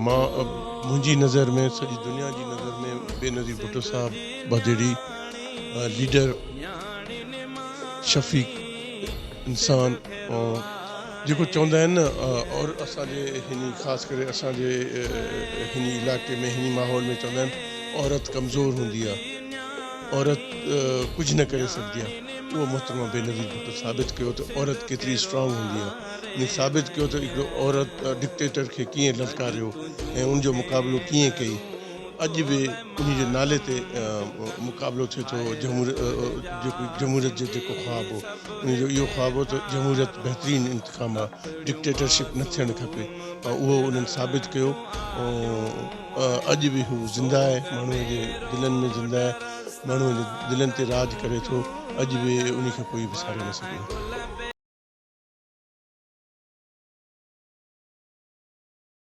मां मुंहिंजी नज़र में सॼी दुनिया जी नज़र में बेनज़ीर भुट्टो साहब बदिड़ी लीडर शफ़ीक इंसान जेको चवंदा आहिनि न और असांजे हिन ख़ासि करे असांजे हिन इलाइक़े में हिन माहौल में चवंदा आहिनि औरत कमज़ोर हूंदी आहे, औरत कुझु न करे सघंदी आहे। उहो मोहतरमा बेनज़ीर भुट्टो साबित कयो त औरत केतिरी स्ट्रॉन्ग हूंदी आहे। इन साबित कयो त हिकिड़ो औरत डिक्टेटर खे कीअं ललकारियो ऐं उनजो मुक़ाबिलो कीअं कई। अॼु बि उन जे नाले ते मुक़ाबिलो थिए थो जेको जमहूरियत जो जेको ख़्वाबु हो, उनजो इहो ख़्वाबु हो त जमहूरियत बहितरीनु इंतख़ाम आहे, डिक्टेटरशिप न थियणु खपे। उहो उन्हनि साबित कयो। अॼु बि हू ज़िंदा आहे, माण्हुनि जे दिलनि में ज़िंदा आहे, माण्हुनि जे दिलनि ते राज करे थो। अॼु बि उन खे कोई विसारे न सघे।